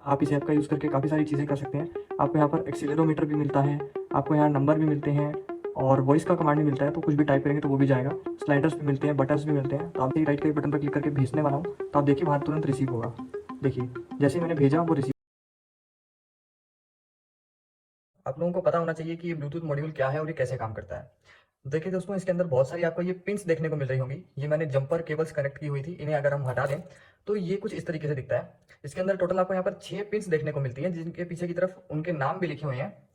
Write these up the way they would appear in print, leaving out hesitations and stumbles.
आप इस ऐप का यूज़ करके काफ़ी सारी चीज़ें कर सकते हैं। आपको यहाँ पर एक्सीलरोमीटर भी मिलता है, आपको यहाँ नंबर भी मिलते हैं और वॉइस का कमांड भी मिलता है, तो कुछ भी टाइप करेंगे तो वो भी जाएगा। स्लाइडर्स भी मिलते हैं, बटन्स भी मिलते हैं। तो आप राइट के बटन पर क्लिक करके भेजने वाला हूँ, तो आप देखिए वहाँ तुरंत रिसीव होगा। देखिए जैसे ही मैंने भेजा वो रिसीव। आप लोगों को पता होना चाहिए कि ये ब्लूटूथ मॉड्यूल क्या है और ये कैसे काम करता है। देखिए दोस्तों, इसके अंदर बहुत सारी आपको ये पिन्स देखने को मिल रही होंगी। ये मैंने जंपर केबल्स कनेक्ट की हुई थी, इन्हें अगर हम हटा दें तो ये कुछ इस तरीके से दिखता है। इसके अंदर टोटल आपको यहाँ पर 6 पिन्स देखने को मिलती हैं, जिनके पीछे की तरफ उनके नाम भी लिखे हुए हैं।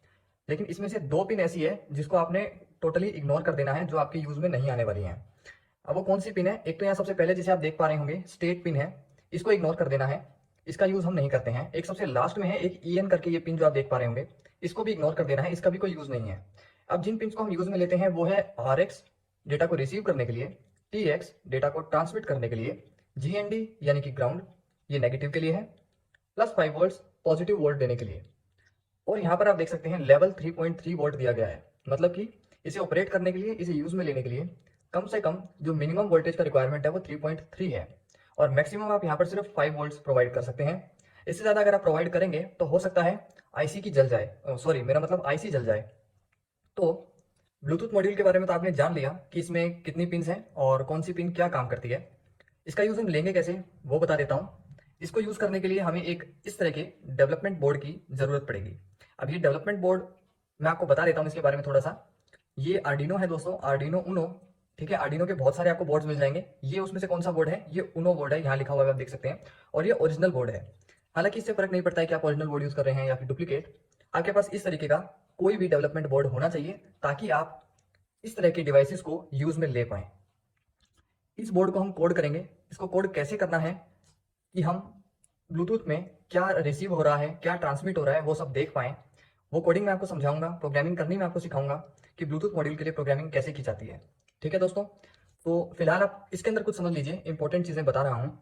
लेकिन इसमें से 2 पिन ऐसी है जिसको आपने टोटली इग्नोर कर देना है, जो आपके यूज में नहीं आने वाली हैं। अब वो कौन सी पिन है? एक तो यहाँ सबसे पहले जिसे आप देख पा रहे होंगे स्टेट पिन है, इसको इग्नोर कर देना है, इसका यूज हम नहीं करते हैं। एक सबसे लास्ट में है एक EN करके ये पिन जो आप देख पा रहे होंगे, इसको भी इग्नोर कर देना है, इसका भी कोई यूज नहीं है। अब जिन पिन को हम यूज में लेते हैं वो है RX डेटा को रिसीव करने के लिए, TX डेटा को ट्रांसमिट करने के लिए, GND यानी कि ग्राउंड ये नेगेटिव के लिए है, +5 वोल्ट पॉजिटिव वोल्ट देने के लिए। और यहाँ पर आप देख सकते हैं लेवल 3.3 वोल्ट दिया गया है। मतलब कि इसे ऑपरेट करने के लिए, इसे यूज में लेने के लिए कम से कम जो मिनिमम वोल्टेज का रिक्वायरमेंट है वो 3.3 है, और मैक्सिमम आप यहाँ पर सिर्फ 5 वोल्ट्स प्रोवाइड कर सकते हैं। इससे ज़्यादा अगर आप प्रोवाइड करेंगे तो हो सकता है आईसी की जल जाए, सॉरी मेरा मतलब आईसी जल जाए। तो ब्लूटूथ मॉड्यूल के बारे में तो आपने जान लिया कि इसमें कितनी पिन्स हैं और कौन सी पिन क्या काम करती है। इसका यूज़ हम लेंगे कैसे वो बता देता हूँ। इसको यूज़ करने के लिए हमें एक इस तरह के डेवलपमेंट बोर्ड की ज़रूरत पड़ेगी। अब ये डेवलपमेंट बोर्ड मैं आपको बता देता हूँ इसके बारे में थोड़ा सा। ये आर्डिनो है दोस्तों, आर्डिनो उनो। ठीक है, आर्डिनो के बहुत सारे आपको बोर्ड्स मिल जाएंगे। ये उसमें से कौन सा बोर्ड है? ये उनो बोर्ड है, यहाँ लिखा हुआ है आप देख सकते हैं। और ये ओरिजिनल बोर्ड है। हालांकि इससे फर्क नहीं पड़ता है कि आप ओरिजिनल बोर्ड यूज़ कर रहे हैं या फिर डुप्लीकेट। आपके पास इस तरीके का कोई भी डेवलपमेंट बोर्ड होना चाहिए ताकि आप इस तरह के डिवाइसेस को यूज़ में ले पाएं। इस बोर्ड को हम कोड करेंगे। इसको कोड कैसे करना है कि हम ब्लूटूथ में क्या रिसीव हो रहा है, क्या ट्रांसमिट हो रहा है, वो सब देख पाएं। वो कोडिंग मैं आपको समझाऊंगा, प्रोग्रामिंग करनी मैं आपको सिखाऊंगा कि ब्लूटूथ मॉड्यूल के लिए प्रोग्रामिंग कैसे की जाती है। ठीक है दोस्तों, तो फिलहाल आप इसके अंदर कुछ समझ लीजिए, इंपॉर्टेंट चीज़ें बता रहा हूँ।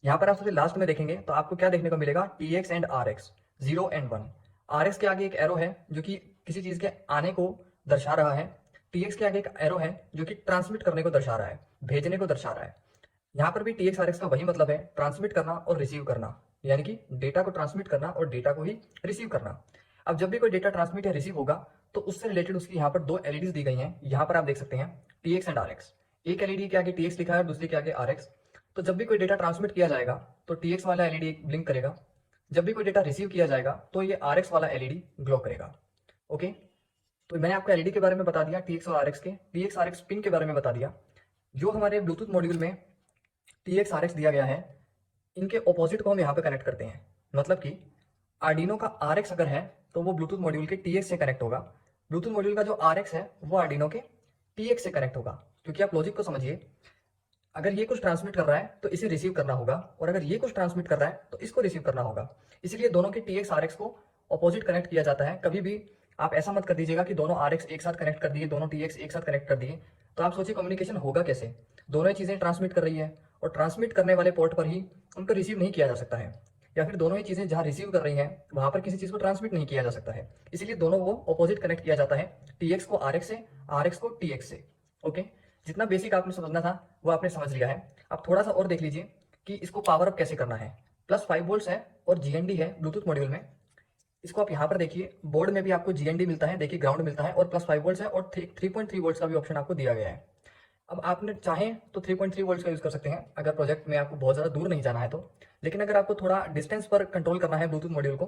यहाँ पर आप सबसे लास्ट में देखेंगे तो आपको क्या देखने को मिलेगा? TX and RX, 0 and 1। RX के आगे एक एरो है जो कि किसी चीज़ के आने को दर्शा रहा है। TX के आगे एक एरो है जो कि ट्रांसमिट करने को दर्शा रहा है, भेजने को दर्शा रहा है। यहाँ पर भी TX RX का वही मतलब है, ट्रांसमिट करना और रिसीव करना, यानी कि डेटा को ट्रांसमिट करना और डेटा को ही रिसीव करना। अब जब भी कोई डेटा ट्रांसमिट या रिसीव होगा तो उससे रिलेटेड उसकी यहाँ पर 2 LEDs दी गई हैं। यहाँ पर आप देख सकते हैं TX एंड RX। एक LED के आगे TX लिखा है और दूसरे के आगे RX। तो जब भी कोई डेटा ट्रांसमिट किया जाएगा तो TX वाला LED ब्लिंक करेगा, जब भी कोई डेटा रिसीव किया जाएगा तो ये RX वाला LED ग्लो करेगा। ओके, तो मैंने आपको LED के बारे में बता दिया, TX और RX के। TX RX पिन के बारे में बता दिया। जो हमारे ब्लूटूथ मॉड्यूल में TX RX दिया गया है, इनके ऑपोजिट को हम यहाँ पे कनेक्ट करते हैं। मतलब कि आर्डिनो का RX अगर है तो वो ब्लूटूथ मॉड्यूल के TX से कनेक्ट होगा। ब्लूटूथ मॉड्यूल का जो RX है वो आर्डिनो के TX से कनेक्ट होगा। क्योंकि आप लॉजिक को समझिए, अगर ये कुछ ट्रांसमिट कर रहा है तो इसे रिसीव करना होगा, और अगर ये कुछ ट्रांसमिट कर रहा है तो इसको रिसीव करना होगा। इसीलिए दोनों के TX RX को ऑपोजिट कनेक्ट किया जाता है। कभी भी आप ऐसा मत कर दीजिएगा कि दोनों RX एक साथ कनेक्ट कर दिए, दोनों TX एक साथ कनेक्ट कर दिए। तो आप सोचिए कम्युनिकेशन होगा कैसे? दोनों ही चीज़ें ट्रांसमिट कर रही है और ट्रांसमिट करने वाले पोर्ट पर ही उनको रिसीव नहीं किया जा सकता है, या फिर दोनों ही चीज़ें जहाँ रिसीव कर रही हैं वहाँ पर किसी चीज़ को ट्रांसमिट नहीं किया जा सकता है। इसीलिए दोनों को ऑपोजिट कनेक्ट किया जाता है, TX को RX से, RX को TX से। ओके, जितना बेसिक आपने समझना था वो आपने समझ लिया है। अब थोड़ा सा और देख लीजिए कि इसको पावर अप कैसे करना है। +5 वोल्ट्स है और GND है ब्लूटूथ मॉड्यूल में। इसको आप यहाँ पर देखिए, बोर्ड में भी आपको GND मिलता है, देखिए ग्राउंड मिलता है, और +5 वोल्ट्स है और 3.3 वोल्ट्स का भी ऑप्शन आपको दिया गया है। अब आपने चाहें तो 3.3 वोल्ट्स का यूज़ कर सकते हैं अगर प्रोजेक्ट में आपको बहुत ज़्यादा दूर नहीं जाना है तो। लेकिन अगर आपको थोड़ा डिस्टेंस पर कंट्रोल करना है ब्लूटूथ मॉड्यूल को,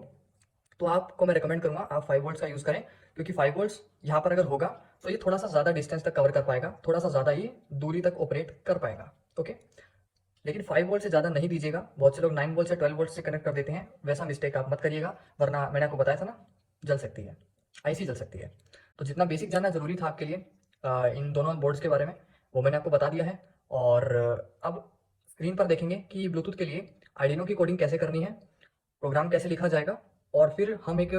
तो आपको मैं रिकमेंड करूंगा आप 5 वोल्ट्स का यूज़ करें। क्योंकि 5 वोल्ट्स यहाँ पर अगर होगा तो ये थोड़ा सा ज़्यादा डिस्टेंस तक कवर कर पाएगा, थोड़ा सा ज़्यादा ये दूरी तक ऑपरेट कर पाएगा। ओके, लेकिन 5 वोल्ट से ज़्यादा नहीं दीजिएगा। बहुत से लोग 9 वोल्ट से 12 वोल्ट से कनेक्ट कर देते हैं, वैसा मिस्टेक आप मत करिएगा, वरना मैंने आपको बताया था ना, जल सकती है, आईसी जल सकती है। तो जितना बेसिक जानना जरूरी था आपके लिए इन दोनों बोर्ड्स के बारे में, वो मैंने आपको बता दिया है। और अब स्क्रीन पर देखेंगे कि ब्लूटूथ के लिए आर्डिनो की कोडिंग कैसे करनी है, प्रोग्राम कैसे लिखा जाएगा, और फिर हम एक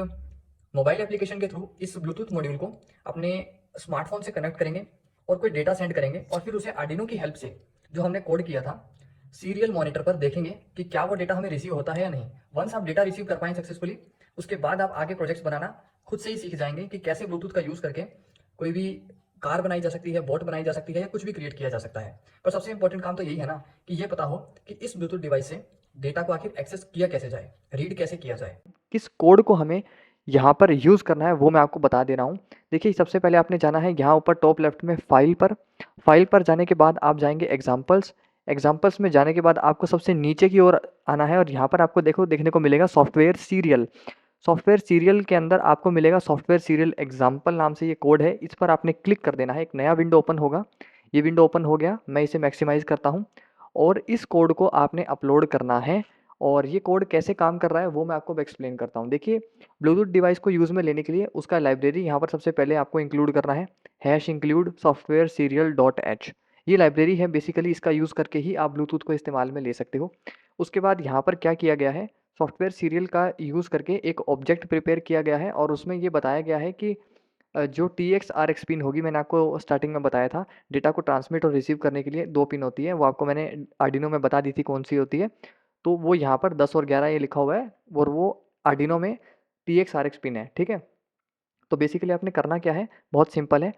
मोबाइल एप्लीकेशन के थ्रू इस ब्लूटूथ मॉड्यूल को अपने स्मार्टफोन से कनेक्ट करेंगे और कोई डेटा सेंड करेंगे, और फिर उसे आर्डिनो की हेल्प से जो हमने कोड किया था सीरियल मॉनिटर पर देखेंगे कि क्या वो डेटा हमें रिसीव होता है या नहीं। वंस आप डेटा रिसीव कर पाएं सक्सेसफुली, उसके बाद आप आगे प्रोजेक्ट्स बनाना खुद से ही सीख जाएंगे कि कैसे ब्लूटूथ का यूज़ करके कोई भी कार बनाई जा सकती है, बोट बनाई जा सकती है, या कुछ भी क्रिएट किया जा सकता है। पर सबसे इंपॉर्टेंट काम तो यही है ना कि ये पता हो कि इस ब्लूटूथ डिवाइस से डेटा को आखिर एक्सेस किया कैसे जाए, रीड कैसे किया जाए, किस कोड को हमें यहाँ पर यूज़ करना है वो मैं आपको बता दे रहा हूँ। देखिए सबसे पहले आपने जाना है यहाँ ऊपर टॉप लेफ्ट में फाइल पर जाने के बाद आप जाएंगे एग्जाम्पल्स में जाने के बाद आपको सबसे नीचे की ओर आना है और यहाँ पर आपको देखने को मिलेगा सॉफ्टवेयर सीरियल के अंदर आपको मिलेगा सॉफ्टवेयर सीरियल एग्जाम्पल नाम से ये कोड है, इस पर आपने क्लिक कर देना है। एक नया विंडो ओपन होगा, ये विंडो ओपन हो गया, मैं इसे मैक्सिमाइज करता हूँ और इस कोड को आपने अपलोड करना है। और ये कोड कैसे काम कर रहा है वो मैं आपको एक्सप्लेन करता हूँ। देखिए ब्लूटूथ डिवाइस को यूज़ में लेने के लिए उसका लाइब्रेरी यहाँ पर सबसे पहले आपको इंक्लूड करना है, #include software serial.h। ये लाइब्रेरी है, बेसिकली इसका यूज़ करके ही आप ब्लूटूथ को इस्तेमाल में ले सकते हो। उसके बाद यहाँ पर क्या किया गया है, सॉफ्टवेयर सीरियल का यूज़ करके एक ऑब्जेक्ट प्रिपेयर किया गया है और उसमें ये बताया गया है कि जो TX RX पिन होगी, मैंने आपको स्टार्टिंग में बताया था डेटा को ट्रांसमिट और रिसीव करने के लिए 2 पिन होती है, वो आपको मैंने आर्डिनो में बता दी थी कौन सी होती है। तो वो यहाँ पर 10 और 11 ये लिखा हुआ है और वो आर्डिनो में TX RX पिन है, ठीक है। तो बेसिकली आपने करना क्या है, बहुत सिंपल है,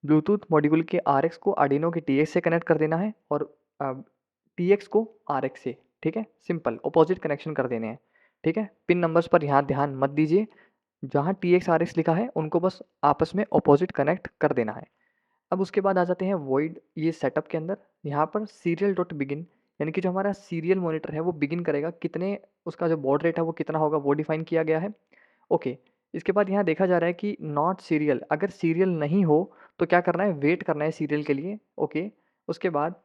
ब्लूटूथ मॉड्यूल के RX को आर्डिनो के TX से कनेक्ट कर देना है और TX को RX से, ठीक है, सिंपल अपोजिट कनेक्शन कर देने हैं, ठीक है। पिन नंबर्स पर यहाँ ध्यान मत दीजिए, जहाँ TX RX लिखा है उनको बस आपस में अपोजिट कनेक्ट कर देना है। अब उसके बाद आ जाते हैं वॉइड ये सेटअप के अंदर, यहाँ पर सीरियल डॉट बिगिन, यानी कि जो हमारा सीरियल मॉनिटर है वो बिगिन करेगा, कितने उसका जो बॉड रेट है वो कितना होगा वो डिफाइन किया गया है। ओके, इसके बाद यहाँ देखा जा रहा है कि नॉट सीरियल, अगर सीरियल नहीं हो तो क्या करना है, वेट करना है सीरियल के लिए। ओके, उसके बाद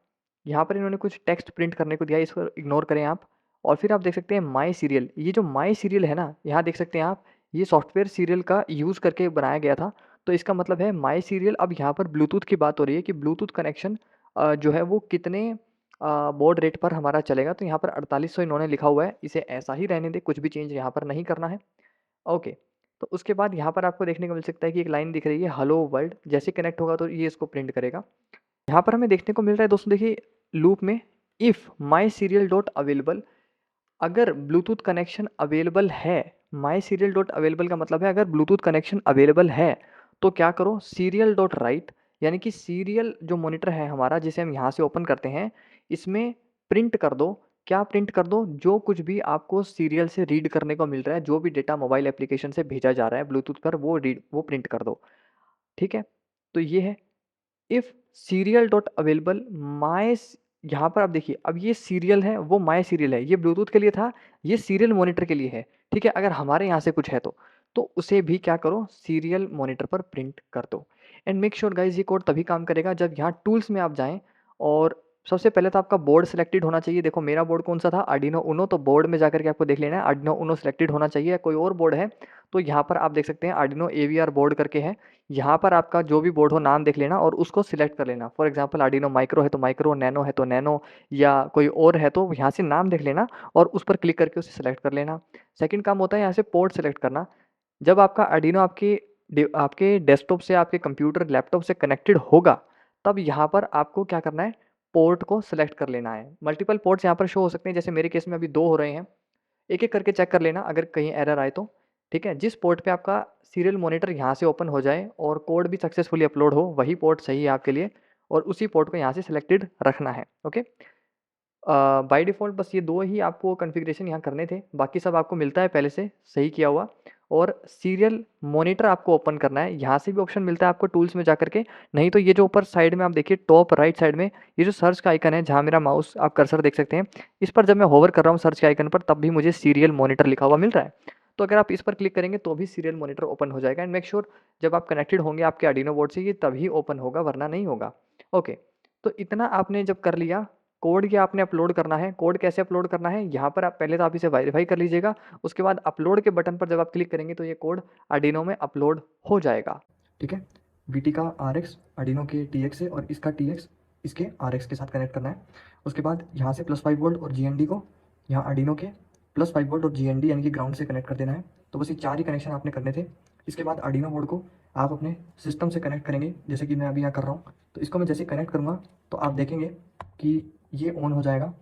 यहाँ पर इन्होंने कुछ टेक्स्ट प्रिंट करने को दिया है, इसको इग्नोर करें आप। और फिर आप देख सकते हैं माई सीरियल, ये जो माई सीरियल है ना, यहाँ देख सकते हैं आप, ये सॉफ्टवेयर सीरियल का यूज़ करके बनाया गया था। तो इसका मतलब है माई सीरियल, अब यहाँ पर ब्लूटूथ की बात हो रही है कि ब्लूटूथ कनेक्शन जो है वो कितने बॉड रेट पर हमारा चलेगा। तो यहाँ पर 4800 इन्होंने लिखा हुआ है, इसे ऐसा ही रहने दे, कुछ भी चेंज यहाँ पर नहीं करना है। ओके, तो उसके बाद यहाँ पर आपको देखने को मिल सकता है कि एक लाइन दिख रही है हेलो वर्ल्ड, जैसे कनेक्ट होगा तो ये इसको प्रिंट करेगा। यहाँ पर हमें देखने को मिल रहा है दोस्तों, देखिए लूप में if my serial dot available, अगर ब्लूटूथ कनेक्शन अवेलेबल है, माई सीरियल डॉट अवेलेबल का मतलब है अगर ब्लूटूथ कनेक्शन अवेलेबल है तो क्या करो, सीरियल डॉट राइट, यानी कि सीरियल जो मॉनिटर है हमारा जिसे हम यहाँ से ओपन करते हैं, इसमें प्रिंट कर दो, क्या प्रिंट कर दो, जो कुछ भी आपको सीरियल से रीड करने को मिल रहा है, जो भी डेटा मोबाइल एप्लीकेशन से भेजा जा रहा है ब्लूटूथ पर, वो प्रिंट कर दो, ठीक है। तो ये है इफ़ सीरियल डॉट अवेलेबल माई, यहाँ पर आप देखिए अब ये सीरियल है वो माई सीरियल है, ये ब्लूटूथ के लिए था, ये सीरियल मॉनिटर के लिए है, ठीक है। अगर हमारे यहाँ से कुछ है तो उसे भी क्या करो, सीरियल मॉनिटर पर प्रिंट कर दो। एंड मेक श्योर गाइज ये कोड तभी काम करेगा जब यहाँ टूल्स में आप जाएं और सबसे पहले तो आपका बोर्ड सिलेक्टेड होना चाहिए। देखो मेरा बोर्ड कौन सा था, आर्डिनो उनो, तो बोर्ड में जाकर के आपको देख लेना है आर्डिनो उनो सिलेक्टेड होना चाहिए। कोई और बोर्ड है तो यहाँ पर आप देख सकते हैं आर्डिनो AVR बोर्ड करके है, यहाँ पर आपका जो भी बोर्ड हो नाम देख लेना और उसको सिलेक्ट कर लेना। फॉर एग्जांपल आर्डिनो माइक्रो है तो माइक्रो, नैनो है तो नैनो, या कोई और है तो यहाँ से नाम देख लेना और उस पर क्लिक करके उसे सेलेक्ट कर लेना। सेकंड काम होता है यहाँ से पोर्ट सेलेक्ट करना। जब आपका आर्डिनो आपके डेस्कटॉप से, आपके कंप्यूटर लैपटॉप से कनेक्टेड होगा तब यहाँ पर आपको क्या करना है, पोर्ट को सिलेक्ट कर लेना है। मल्टीपल पोर्ट्स यहाँ पर शो हो सकते हैं, जैसे मेरे केस में अभी 2 हो रहे हैं, एक एक करके चेक कर लेना अगर कहीं एरर आए तो, ठीक है। जिस पोर्ट पे आपका सीरियल मॉनिटर यहाँ से ओपन हो जाए और कोड भी सक्सेसफुली अपलोड हो वही पोर्ट सही है आपके लिए और उसी पोर्ट को यहाँ से सिलेक्टेड रखना है। ओके, बाय डिफ़ॉल्ट बस ये 2 ही आपको कॉन्फ़िगरेशन यहाँ करने थे, बाकी सब आपको मिलता है पहले से सही किया हुआ। और सीरियल मॉनिटर आपको ओपन करना है, यहाँ से भी ऑप्शन मिलता है आपको टूल्स में जाकर के, नहीं तो ये जो ऊपर साइड में आप देखिए टॉप राइट साइड में ये जो सर्च का आइकन है, जहाँ मेरा माउस आप कर्सर देख सकते हैं, इस पर जब मैं होवर कर रहा हूँ सर्च के आइकन पर तब भी मुझे सीरियल मॉनिटर लिखा हुआ मिल रहा है। तो अगर आप इस पर क्लिक करेंगे तो भी सीरियल मॉनिटर ओपन हो जाएगा। एंड मेक श्योर जब आप कनेक्टेड होंगे आपके आर्डिनो बोर्ड से ये तभी ओपन होगा, वरना नहीं होगा। ओके, तो इतना आपने जब कर लिया, कोड क्या आपने अपलोड करना है, कोड कैसे अपलोड करना है, यहाँ पर आप पहले तो आप इसे वेरीफाई कर लीजिएगा, उसके बाद अपलोड के बटन पर जब आप क्लिक करेंगे तो ये कोड आर्डिनो में अपलोड हो जाएगा, ठीक है। VT का RX आर्डिनो के TX से और इसका TX इसके RX के साथ कनेक्ट करना है। उसके बाद यहाँ से +5 वोल्ट और GND को यहाँ आर्डिनो के +5 वोल्ट और GND यानी कि ग्राउंड से कनेक्ट कर देना है। तो बस ये 4 ही कनेक्शन आपने करने थे। इसके बाद आर्डिनो बोर्ड को आप अपने सिस्टम से कनेक्ट करेंगे, जैसे कि मैं अभी यहाँ कर रहा हूँ। तो इसको मैं जैसे कनेक्ट करूँगा तो आप देखेंगे कि ये ऑन हो जाएगा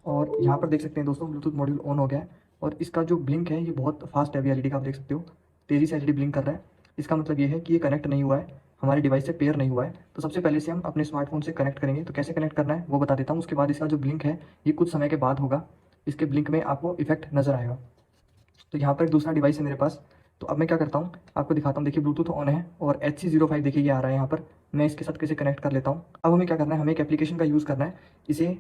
और यहाँ पर देख सकते हैं दोस्तों ब्लूटूथ मॉड्यूल ऑन हो गया है और इसका जो ब्लिंक है ये बहुत फास्ट है, LED का आप देख सकते हो, तेज़ी से LED ब्लिंक कर रहा है। इसका मतलब ये है कि ये कनेक्ट नहीं हुआ है, हमारे डिवाइस से पेयर नहीं हुआ है। तो सबसे पहले से हम अपने स्मार्टफोन से कनेक्ट करेंगे, तो कैसे कनेक्ट करना है वो बता देता हूँ। उसके बाद इसका जो ब्लिंक है ये कुछ समय के बाद होगा। इसके ब्लिंक में आपको इफेक्ट नज़र आएगा। तो यहाँ पर एक दूसरा डिवाइस है मेरे पास। तो अब मैं क्या करता हूँ, आपको दिखाता हूँ। देखिए ब्लूटूथ ऑन है और HC05 देखिए ये आ रहा है यहाँ पर। मैं इसके साथ कैसे कनेक्ट कर लेता हूँ। अब हमें क्या करना है, हमें एक एप्लीकेशन का यूज़ करना है इसे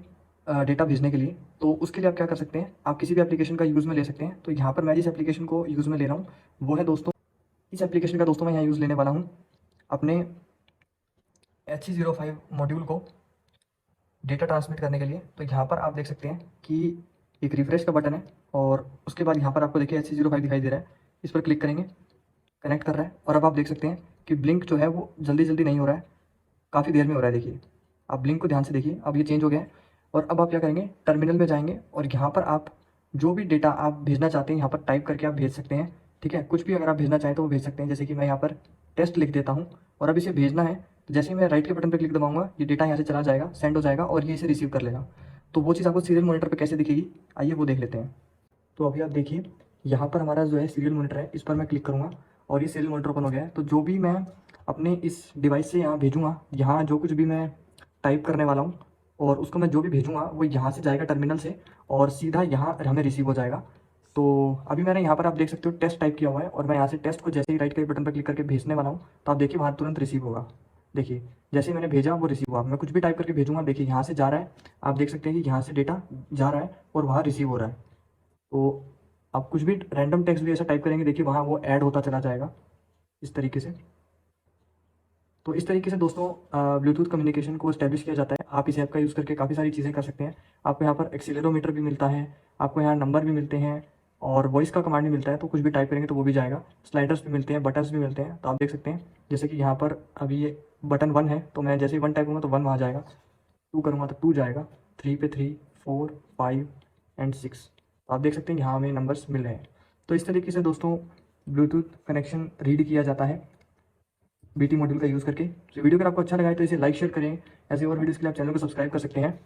डेटा भेजने के लिए। तो उसके लिए आप क्या कर सकते हैं, आप किसी भी एप्लीकेशन का यूज़ में ले सकते हैं। तो यहाँ पर मैं जिस एप्लीकेशन को यूज़ में ले रहा हूँ वो है दोस्तों, इस एप्लीकेशन का दोस्तों मैं यहाँ यूज़ लेने वाला हूँ अपने HC05 मॉड्यूल को डेटा ट्रांसमिट करने के लिए। तो यहाँ पर आप देख सकते हैं कि एक रिफ्रेश का बटन है और उसके बाद यहाँ पर आपको देखिए HC05 दिखाई दे रहा है। इस पर क्लिक करेंगे, कनेक्ट कर रहा है। और अब आप देख सकते हैं कि ब्लिंक जो है वो जल्दी जल्दी नहीं हो रहा है, काफ़ी देर में हो रहा है। देखिए आप ब्लिंक को ध्यान से देखिए, अब ये चेंज हो गया है। और अब आप क्या करेंगे, टर्मिनल में जाएंगे और यहाँ पर आप जो भी डेटा आप भेजना चाहते हैं यहाँ पर टाइप करके आप भेज सकते हैं। ठीक है, कुछ भी अगर आप भेजना चाहें तो वो भेज सकते हैं। जैसे कि मैं यहाँ पर टेस्ट लिख देता हूँ और अब इसे भेजना है। तो जैसे ही मैं राइट के बटन पर क्लिक दबाऊंगा ये डेटा यहाँ से चला जाएगा, सेंड हो जाएगा और ये इसे रिसीव कर लेगा। तो वो चीज़ आपको सीरियल मॉनिटर पर कैसे दिखेगी, आइए वो देख लेते हैं। तो अभी आप देखिए यहाँ पर हमारा जो है सीरियल मॉनिटर है, इस पर मैं क्लिक करूँगा और ये सीरियल मॉनिटर ओपन हो गया है। तो जो भी मैं अपने इस डिवाइस से यहाँ भेजूँगा, यहाँ जो कुछ भी मैं टाइप करने वाला हूँ और उसको मैं जो भी भेजूँगा वो यहाँ से जाएगा टर्मिनल से और सीधा यहाँ हमें रिसीव हो जाएगा। तो अभी मैंने यहाँ पर आप देख सकते हो टेस्ट टाइप किया हुआ है और मैं यहाँ से टेस्ट को जैसे ही राइट के बटन पर क्लिक करके भेजने वाला हूँ तो आप देखिए वहाँ तुरंत रिसीव होगा। देखिए जैसे ही मैंने भेजा वो रिसीव हुआ। मैं कुछ भी टाइप करके भेजूँगा, देखिए यहाँ से जा रहा है, आप देख सकते हैं कि यहाँ से डेटा जा रहा है और वहाँ रिसीव हो रहा है। तो आप कुछ भी रैंडम टेक्स्ट भी ऐसा टाइप करेंगे, देखिए वहाँ वो ऐड होता चला जाएगा इस तरीके से। तो इस तरीके से दोस्तों ब्लूटूथ कम्युनिकेशन को इस्टेब्लिश किया जाता है। आप इस ऐप का यूज़ करके काफ़ी सारी चीज़ें कर सकते हैं। आपको यहाँ पर एक्सीलरोमीटर भी मिलता है, आपको यहाँ नंबर भी मिलते हैं और वॉइस का कमांड भी मिलता है। तो कुछ भी टाइप करेंगे तो वो भी जाएगा। स्लाइडर्स भी मिलते हैं, बटन्स भी मिलते हैं। तो आप देख सकते हैं जैसे कि यहाँ पर अभी ये बटन 1 है तो मैं जैसे ही 1 टाइप करूँगा तो 1 वहाँ जाएगा, 2 करूँगा तो 2 जाएगा, 3 पे 3, 4, 5 एंड 6। तो आप देख सकते हैं यहाँ हमें नंबर्स मिल रहे हैं। तो इस तरीके से दोस्तों ब्लूटूथ कनेक्शन रीड किया जाता है BT मॉड्यूल का यूज़ करके। तो वीडियो अगर आपको अच्छा लगा है तो इसे लाइक शेयर करें। ऐसे और वीडियोज़ के लिए आप चैनल को सब्सक्राइब कर सकते हैं।